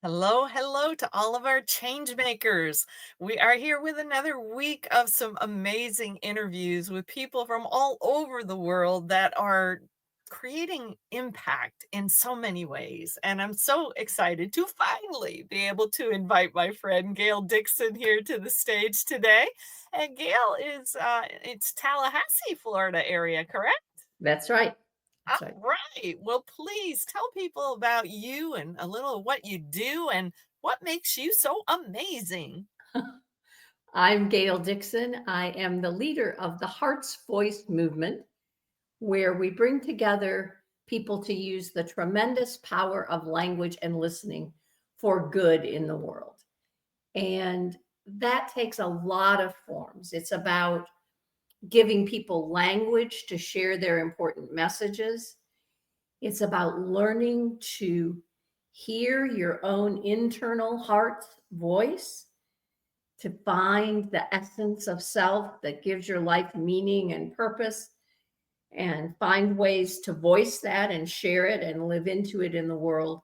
Hello, hello to all of our change makers. We are here with another week of some amazing interviews with people from all over the world that are creating impact in so many ways. And I'm so excited to finally be able to invite my friend Gail Dixon here to the stage today. And Gail is it's Tallahassee, Florida area, correct? That's right. All That's right. right. Well, please tell people about you and a little of what you do and what makes you so amazing. I'm Gail Dixon. I am the leader of the Heart's Voice movement, where we bring together people to use the tremendous power of language and listening for good in the world. And that takes a lot of forms. It's about giving people language to share their important messages. It's about learning to hear your own internal heart's voice, to find the essence of self that gives your life meaning and purpose, and find ways to voice that and share it and live into it in the world.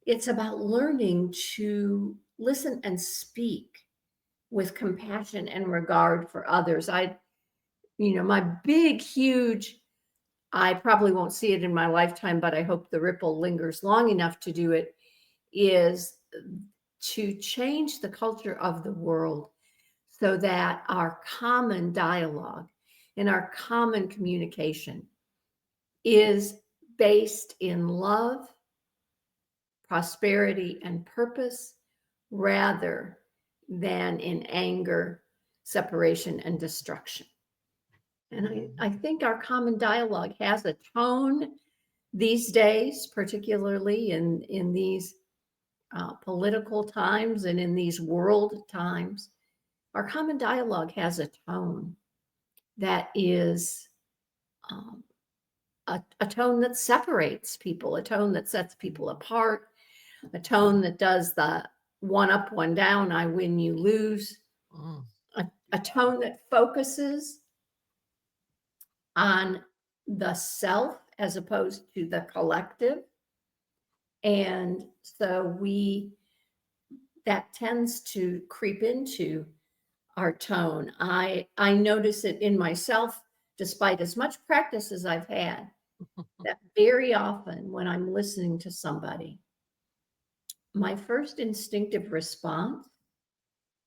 It's about learning to listen and speak with compassion and regard for others. My big, huge, I probably won't see it in my lifetime, but I hope the ripple lingers long enough to do it, is to change the culture of the world so that our common dialogue and our common communication is based in love, prosperity, and purpose rather than in anger, separation, and destruction. And I think our common dialogue has a tone these days, particularly in these political times and in these world times. Our common dialogue has a tone that is um, a tone that separates people, a tone that sets people apart, a tone that does the one up, one down, I win, you lose, Mm. a tone that focuses on the self as opposed to the collective. And so that tends to creep into our tone. I notice it in myself, despite as much practice as I've had, that very often when I'm listening to somebody, my first instinctive response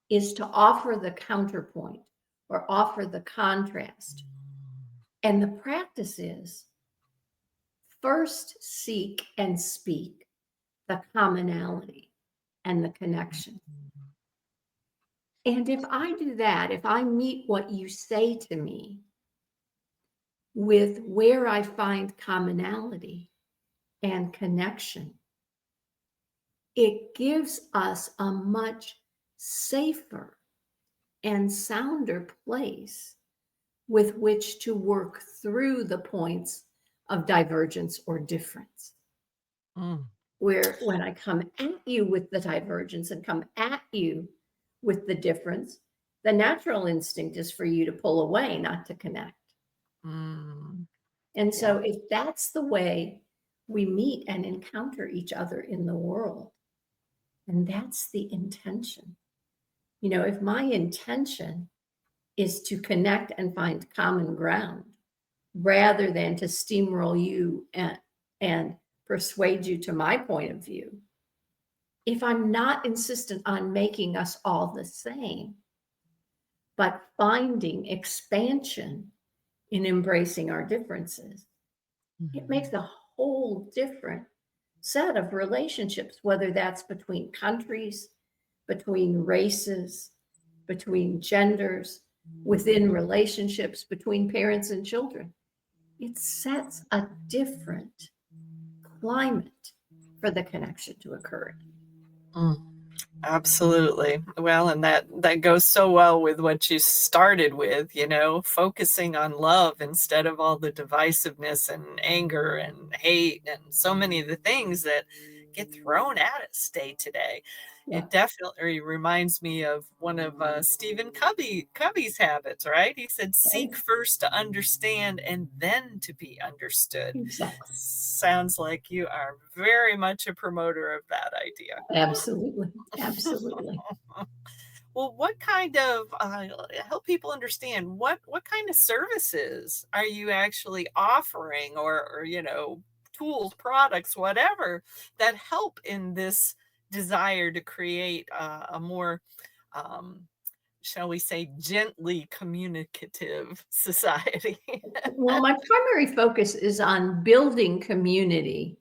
is to offer the counterpoint or offer the contrast. And the practice is first seek and speak the commonality and the connection. And if I do that, if I meet what you say to me with where I find commonality and connection, it gives us a much safer and sounder place with which to work through the points of divergence or difference. Mm. Where when I come at you with the divergence and come at you with the difference, the natural instinct is for you to pull away, not to connect. Mm. And Yeah. so, if that's the way we meet and encounter each other in the world, and that's the intention, if my intention is to connect and find common ground rather than to steamroll you and persuade you to my point of view, if I'm not insistent on making us all the same, but finding expansion in embracing our differences, it makes Mhm. a whole different set of relationships, whether that's between countries, between races, between genders, within relationships, between parents and children. It sets a different climate for the connection to occur. Mm. Absolutely. Well, and that goes so well with what you started with, focusing on love instead of all the divisiveness and anger and hate and so many of the things that get thrown at us day to day. Yeah, It definitely reminds me of one of, Stephen Covey's habits, right? He said, "Seek right. first to understand and then to be understood." Exactly. Sounds like you are very much a promoter of that idea. Absolutely. Absolutely. Well, what kind of help people understand what kind of services are you actually offering, or tools, products, whatever that help in this desire to create a more um, shall we say, gently communicative society? Well, my primary focus is on building community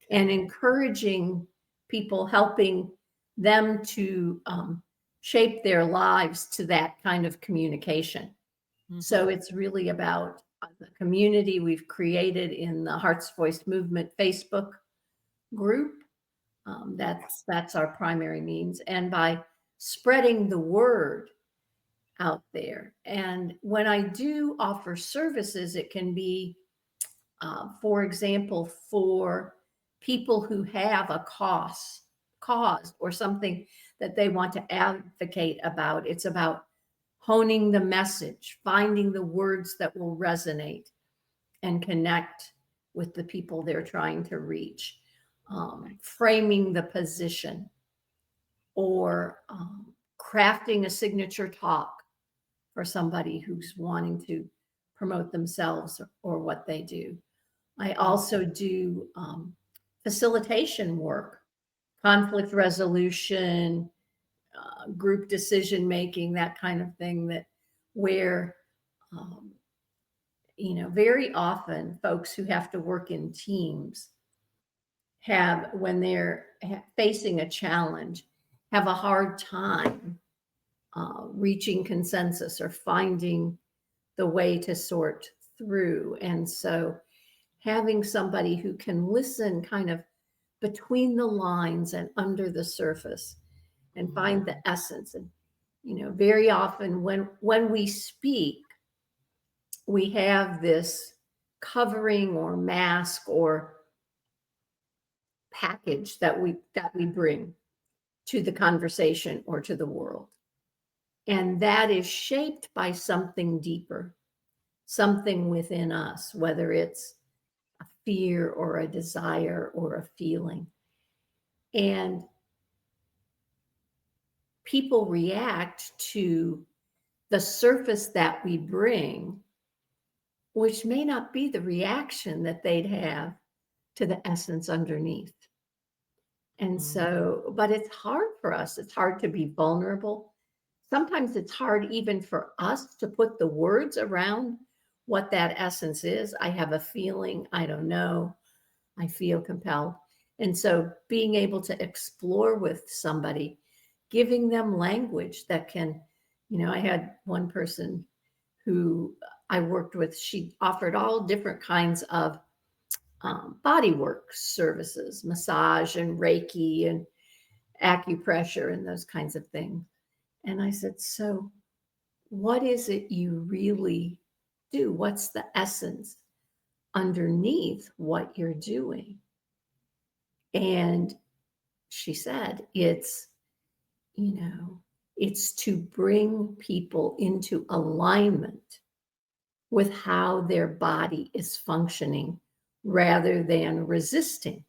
and Okay. encouraging people, helping them to shape their lives to that kind of communication. So Hmm. it's really about the community we've created in the Heart's Voice Movement Facebook group. Yes. That's our primary means, and by spreading the word out there. And when I do offer services, it can be, for example, for people who have a cause or something that they want to advocate about. It's about honing the message, finding the words that will resonate and connect with the people they're trying to reach, framing the position, or crafting a signature talk for somebody who's wanting to promote themselves or what they do. I Mm. also do facilitation work, conflict resolution, group decision making, that kind of thing. That where um, very often folks who have to work in teams have, when they're facing a challenge, have a hard time reaching consensus or finding the way to sort through. And so having somebody who can listen kind of between the lines and under the surface and find Mm. the essence. And very often when we speak, we have this covering or mask or package that we bring to the conversation or to the world. And that is shaped by something deeper, something within us, whether it's a fear or a desire or a feeling. And people react to the surface that we bring, which may not be the reaction that they'd have to the essence underneath. And Mhm. so, but it's hard for us. It's hard to be vulnerable. Sometimes it's hard even for us to put the words around what that essence is. I have a feeling, I don't know, I feel compelled. And so being able to explore with somebody, giving them language that can, I had one person who I worked with, she offered all different kinds of body work services, massage and Reiki and acupressure and those kinds of things. And I said, so what is it you really do? What's the essence underneath what you're doing? And she said, you know, it's to bring people into alignment with how their body is functioning rather than resisting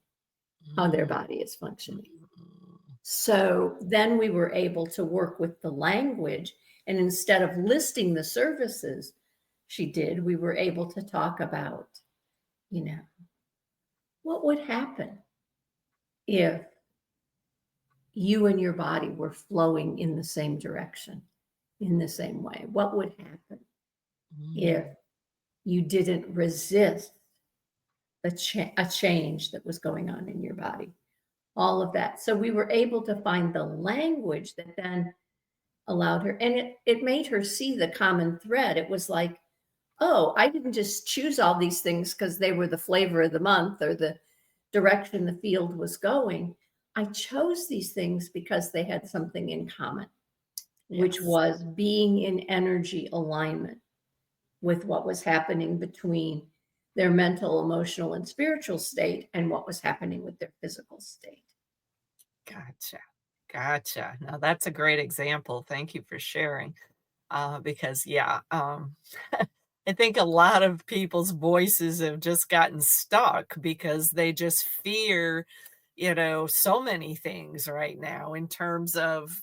how their Mm. body is functioning. Mhm. So then we were able to work with the language. And instead of listing the services she did, we were able to talk about, you know, what would happen if you and your body were flowing in the same direction, in the same way? What would happen if Mm. you didn't resist a change that was going on in your body? All of that. So we were able to find the language that then allowed her, and it made her see the common thread. It was like, oh, I didn't just choose all these things because they were the flavor of the month or the direction the field was going. I chose these things because they had something in common, which Yes. was being in energy alignment with what was happening between their mental, emotional, and spiritual state and what was happening with their physical state. Gotcha. Gotcha. Now that's a great example. Thank you for sharing. Because yeah, I think a lot of people's voices have just gotten stuck because they just fear, so many things right now in terms of,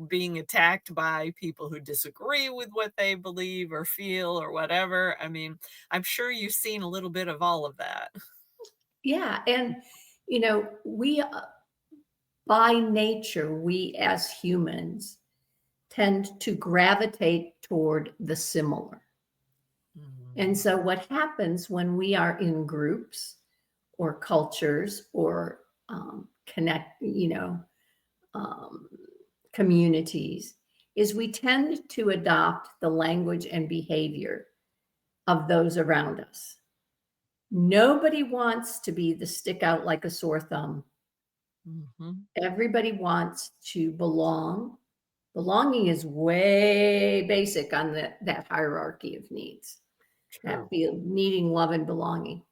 being attacked by people who disagree with what they believe or feel or whatever. I mean, I'm sure you've seen a little bit of all of that. Yeah, and we by nature, we as humans tend to gravitate toward the similar. And Mhm. so, what happens when we are in groups or cultures or connect, um, communities, is we tend to adopt the language and behavior of those around us. Nobody wants to be the stick out like a sore thumb. Mhm. Everybody wants to belong. Belonging is way basic on that hierarchy of needs, that True. feel needing love and belonging.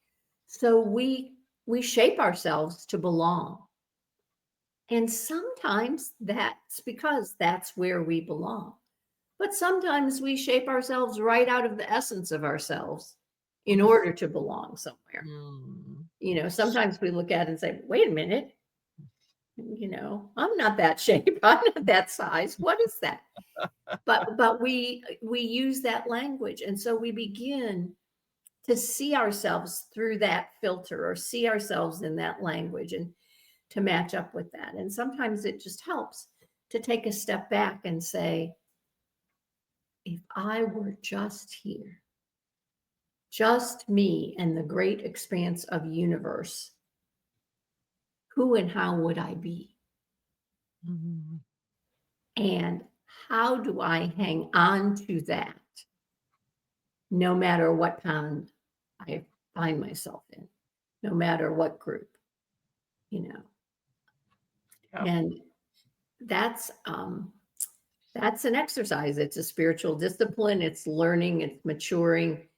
So we shape ourselves to belong. And sometimes that's because that's where we belong. But sometimes we shape ourselves right out of the essence of ourselves in order to belong somewhere. Mm. Sometimes we look at it and say, wait a minute, I'm not that shape. I'm not that size. What is that? But we use that language. And so we begin to see ourselves through that filter or see ourselves in that language and to match up with that. And sometimes it just helps to take a step back and say, if I were just here, just me and the great expanse of universe, who and how would I be? Mhm. And how do I hang on to that no matter what pond I find myself in, no matter what group, you know? Yep. And that's that's an exercise. It's a spiritual discipline. It's learning. It's maturing.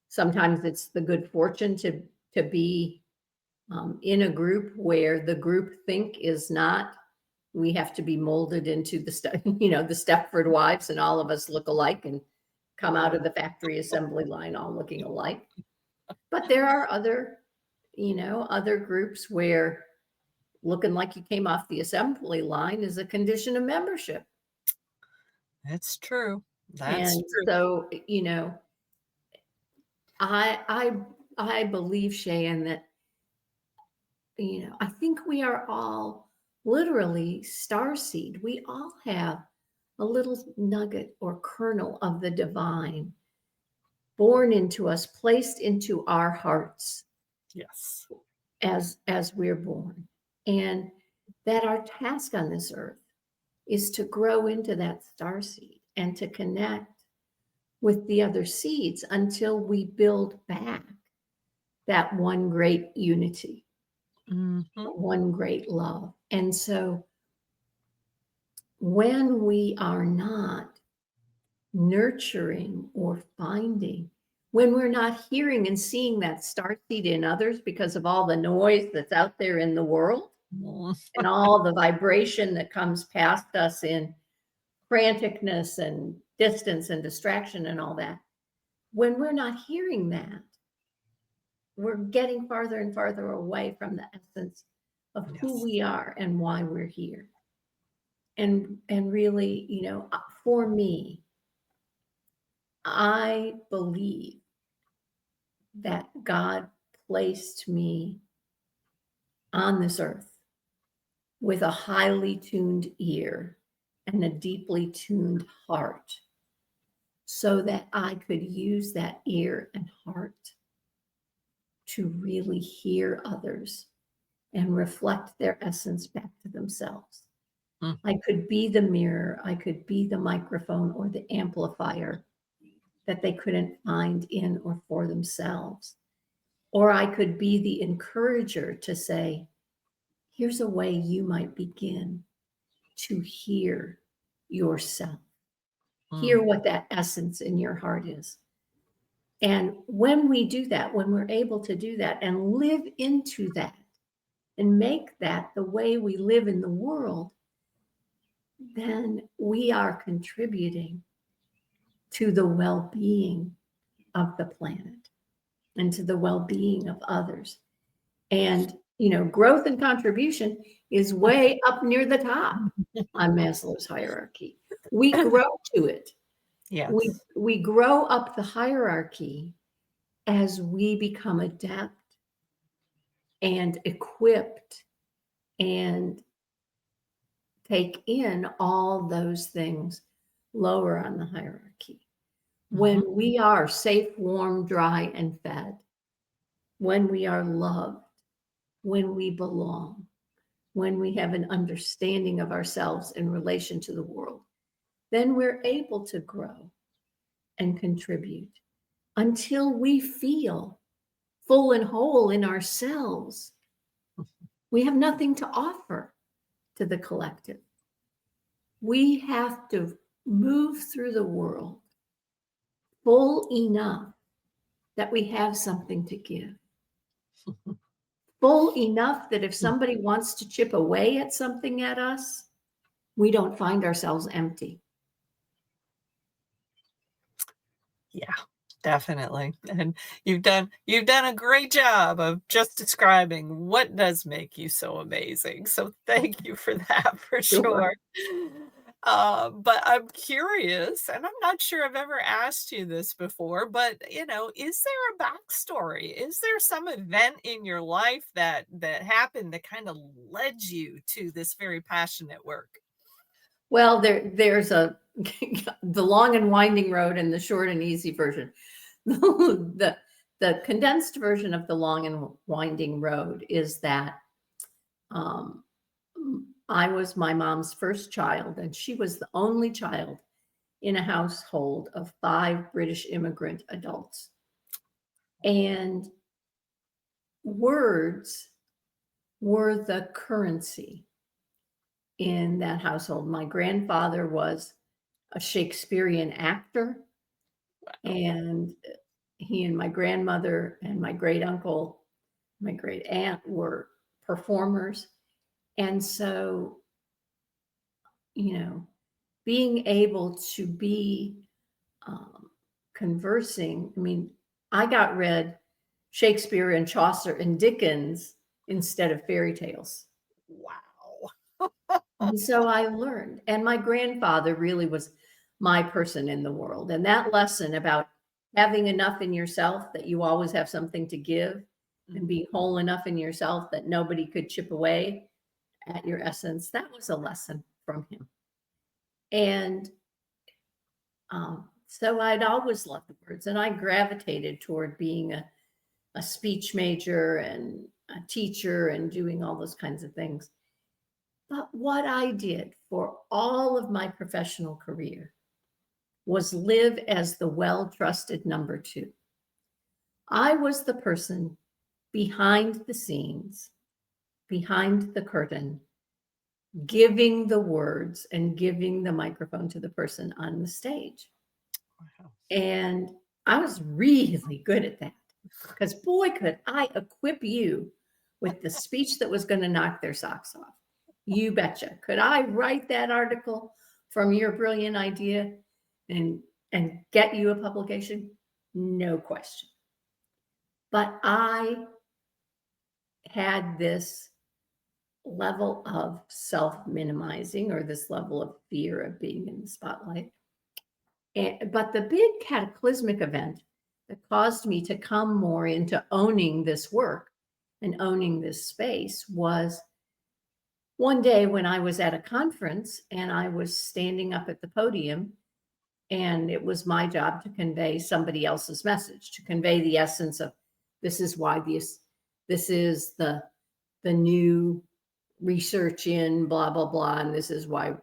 Sometimes it's the good fortune to be in a group where the group think is not. We have to be molded into the Stepford wives, and all of us look alike and come out of the factory assembly line all looking alike. But there are other groups where looking like you came off the assembly line is a condition of membership. That's true. That's And true. so, I believe, Shayan, that I think we are all literally starseed. We all have a little nugget or kernel of the divine born into us, placed into our hearts Yes. as we're born. And that our task on this earth is to grow into that star seed and to connect with the other seeds until we build back that one great unity, Mhm. one great love. And so when we are not nurturing or finding, when we're not hearing and seeing that star seed in others because of all the noise that's out there in the world Mm. and all the vibration that comes past us in franticness and distance and distraction and all that, when we're not hearing that, we're getting farther and farther away from the essence of who Yes. we are and why we're here. And really, for me, I believe that God placed me on this earth with a highly tuned ear and a deeply tuned heart so that I could use that ear and heart to really hear others and reflect their essence back to themselves. I Mhm. could be the mirror, I could be the microphone or the amplifier that they couldn't find in or for themselves. Or I could be the encourager to say, here's a way you might begin to hear yourself, hear Mm. what that essence in your heart is. And when we do that, when we're able to do that and live into that and make that the way we live in the world, then we are contributing to the well-being of the planet and to the well-being of others. And, growth and contribution is way up near the top on Maslow's hierarchy. We grow to it. We Yes. we grow up the hierarchy as we become adept and equipped and take in all those things lower on the hierarchy. When Mhm. we are safe, warm, dry, and fed, when we are loved, when we belong, when we have an understanding of ourselves in relation to the world, then we're able to grow and contribute until we feel full and whole in ourselves. We have nothing to offer to the collective. We have to move through the world full enough that we have something to give. Full enough that if somebody wants to chip away at something at us, we don't find ourselves empty. Yeah, definitely. And you've done a great job of just describing what does make you so amazing. So thank you for that for Sure. sure. But I'm curious, and I'm not sure I've ever asked you this before, but is there a backstory? Is there some event in your life that happened that kind of led you to this very passionate work? Well, there's the long and winding road and the short and easy version. the the condensed version of the long and winding road is that um, I was my mom's first child, and she was the only child in a household of 5 British immigrant adults. And words were the currency in that household. My grandfather was a Shakespearean actor, and he and my grandmother and my great uncle, my great aunt were performers. And so, you know, being able to be um, conversing, I mean, I got read Shakespeare and Chaucer and Dickens instead of fairy tales. Wow. And so I learned. And my grandfather really was my person in the world. And that lesson about having enough in yourself that you always have something to give and Mhm. being whole enough in yourself that nobody could chip away at your essence, that was a lesson from him. And so I'd always loved the words and I gravitated toward being a speech major and a teacher and doing all those kinds of things. But what I did for all of my professional career was live as the well trusted number two. I was the person behind the scenes, behind the curtain, giving the words and giving the microphone to the person on the stage. Wow. And I was really good at that because, boy, could I equip you with the speech that was going to knock their socks off. You betcha. Could I write that article from your brilliant idea and get you a publication? No question. But I had this level of self-minimizing or this level of fear of being in the spotlight. But the big cataclysmic event that caused me to come more into owning this work and owning this space was one day when I was at a conference and I was standing up at the podium, and it was my job to convey somebody else's message, to convey the essence of this is why this is the new research in blah blah blah, and this is why,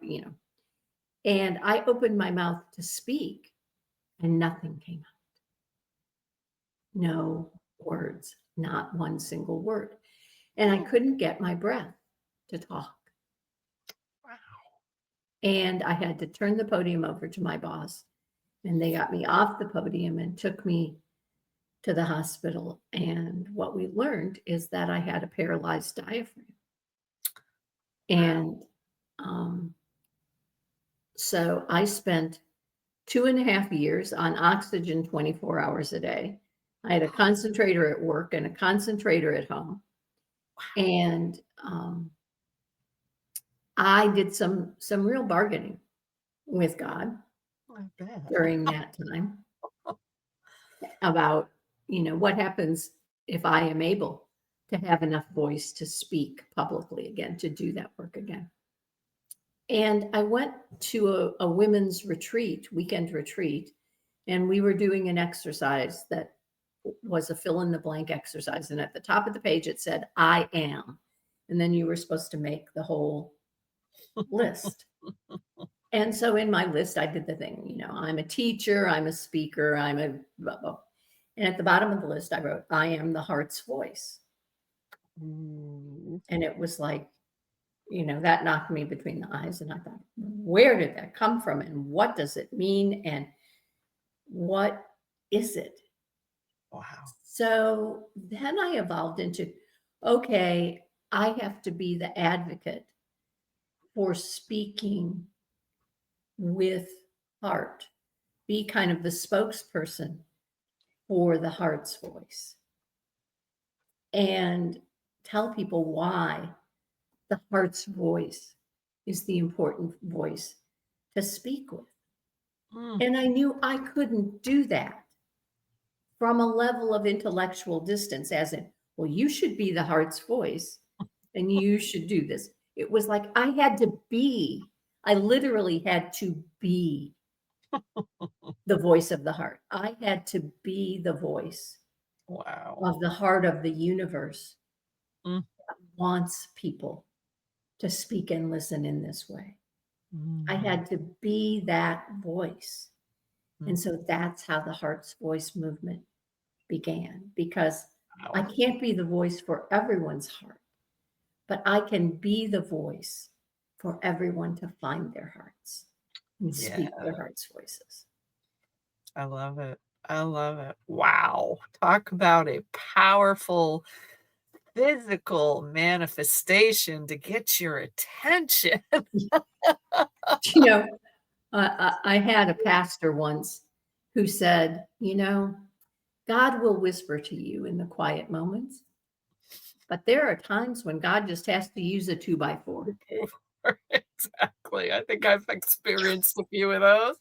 and I opened my mouth to speak and nothing came out. No words, not one single word. And I Hmm. couldn't get my breath to talk. Wow. And I had to turn the podium over to my boss. And they got me off the podium and took me to the hospital. And what we learned is that I had a paralyzed diaphragm. Wow. And um, So I spent 2.5 years on oxygen 24 hours a day. I had a concentrator at work and a concentrator at home. And I did some real bargaining with God I bet. during that time about, what happens if I am able to have enough voice to speak publicly again, to do that work again. And I went to a women's retreat, weekend retreat, and we were doing an exercise that was a fill in the blank exercise. And at the top of the page, it said, I am. And then you were supposed to make the whole list. And so in my list, I did the thing, I'm a teacher, I'm a speaker, I'm a blah, blah. And at the bottom of the list, I wrote, I am the heart's voice. Ooh. And it was like, that knocked me between the eyes. And I thought, where did that come from? And what does it mean? And what is it? Wow. So then I evolved into, okay, I have to be the advocate for speaking with heart, be kind of the spokesperson for the heart's voice, and tell people why the heart's voice is the important voice to speak with. Mm. And I knew I couldn't do that from a level of intellectual distance, as in, well, you should be the heart's voice and you should do this. It was like I literally had to be the voice of the heart. I had to be the voice Wow. of the heart of the universe Mm. that wants people to speak and listen in this way. I Mm. had to be that voice. Mm. And so that's how the Heart's Voice movement began, because I Wow. can't be the voice for everyone's heart, but I can be the voice for everyone to find their hearts and Yeah, speak their heart's voices. I love it. I love it. Wow. Talk about a powerful physical manifestation to get your attention. You know, I had a pastor once who said, God will whisper to you in the quiet moments, but there are times when God just has to use a 2x4. Exactly. I think I've experienced a few of those.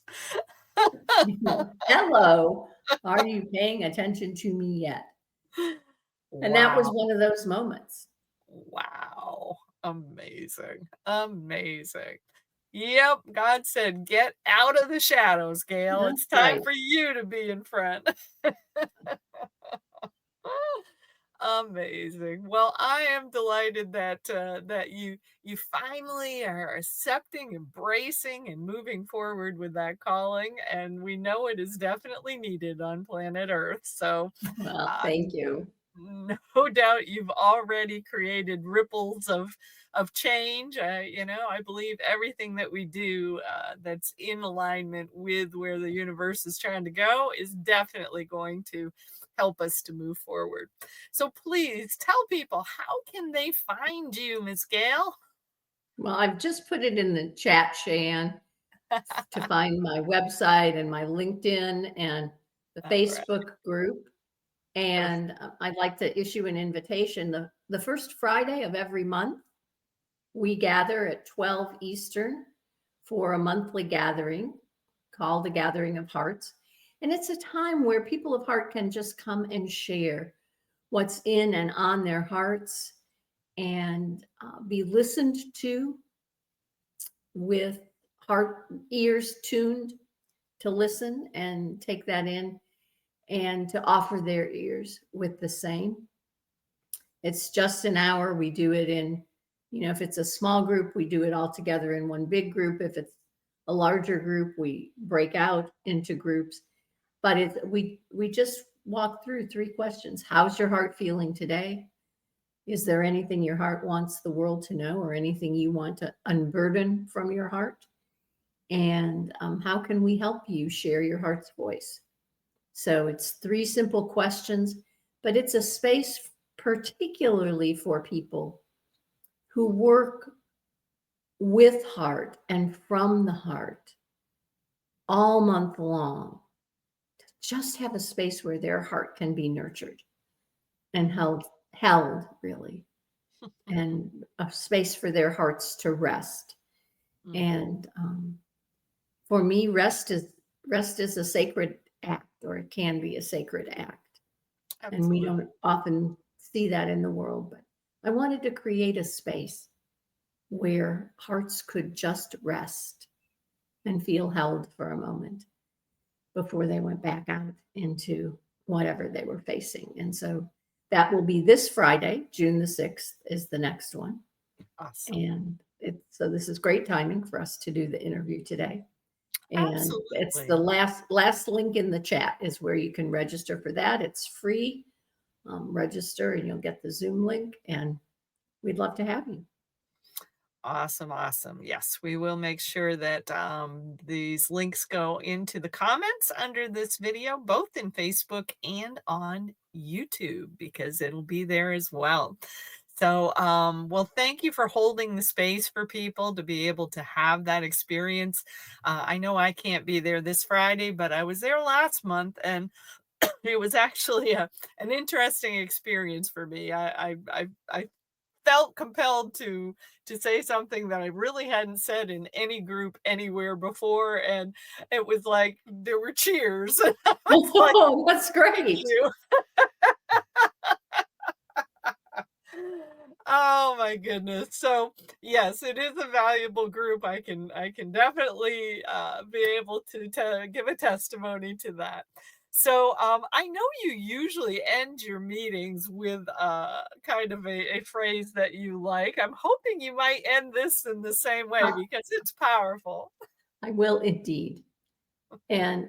Hello, are you paying attention to me yet? And that was Wow. one of those moments. Wow. Amazing. Amazing. Yep. God said, get out of the shadows, Gail. That's It's time right. for you to be in front. Amazing. Well, I am delighted that that you finally are accepting, embracing, and moving forward with that calling, and we know it is definitely needed on planet Earth. So, Well, uh, thank you. no doubt you've already created ripples of change. I believe everything that we do that's in alignment with where the universe is trying to go is definitely going to help us to move forward. So please tell people, how can they find you, Miss Gail? Well, I've just put it in the chat, Cheyenne, to find my website and my LinkedIn and the All right, Facebook group. perfect. And I'd like to issue an invitation. The first Friday of every month, we gather at 12 Eastern for a monthly gathering called the Gathering of Hearts. And it's a time where people of heart can just come and share what's in and on their hearts and be listened to with heart ears tuned to listen and take that in, and to offer their ears with the same. It's just an hour. We do it in, if it's a small group, we do it all together in one big group. If it's a larger group, we break out into groups. But we just walk through 3 questions. How's your heart feeling today? Is there anything your heart wants the world to know, or anything you want to unburden from your heart? And how can we help you share your heart's voice? So it's 3 simple questions, but it's a space particularly for people who work with heart and from the heart all month long. Just have a space where their heart can be nurtured and held really, and a space for their hearts to rest. Mhm. And for me, rest is a sacred act, or it can be a sacred act. And we Absolutely. don't often see that in the world, but I wanted to create a space where hearts could just rest and feel held for a moment before they went back out into whatever they were facing. And so that will be this Friday, June the 6th is the next one. Awesome. And so this is great timing for us to do the interview today. And it's the Absolutely. last link in the chat is where you can register for that. It's free. Register and you'll get the Zoom link, and we'd love to have you. Awesome, awesome. Yes, we will make sure that these links go into the comments under this video, both in Facebook and on YouTube, because it'll be there as well. So, well, thank you for holding the space for people to be able to have that experience. I know I can't be there this Friday, but I was there last month, and it was actually an interesting experience for me. I felt compelled to say something that I really hadn't said in any group anywhere before, and it was like there were cheers. And I was like, Oh, that's "Thank great. you." Oh my goodness. So, yes, it is a valuable group. I can definitely, be able to give a testimony to that. So, I know you usually end your meetings with, kind of a phrase that you like. I'm hoping you might end this in the same way Uh, because it's powerful. I will indeed. And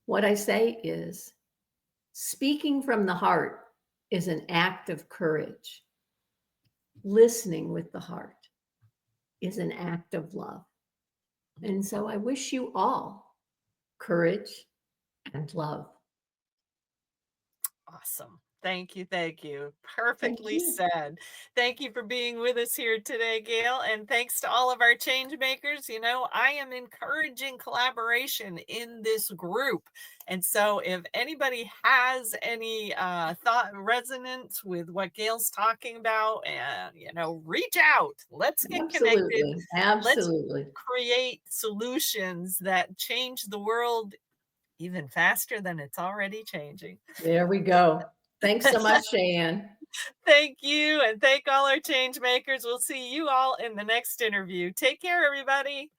what I say is speaking from the heart is an act of courage. Listening with the heart is an act of love. And so I wish you all courage and love. Awesome. Thank you, thank you. Thank Perfectly you. said. Thank you for being with us here today, Gail, and thanks to all of our change makers. You know, I am encouraging collaboration in this group. And so if anybody has any thought resonance with what Gail's talking about, and reach out. Let's get connected. Absolutely. Let's Absolutely. create solutions that change the world even faster than it's already changing. There we go. Thanks so much, Cheyenne. Thank you, and thank all our change makers. We'll see you all in the next interview. Take care, everybody.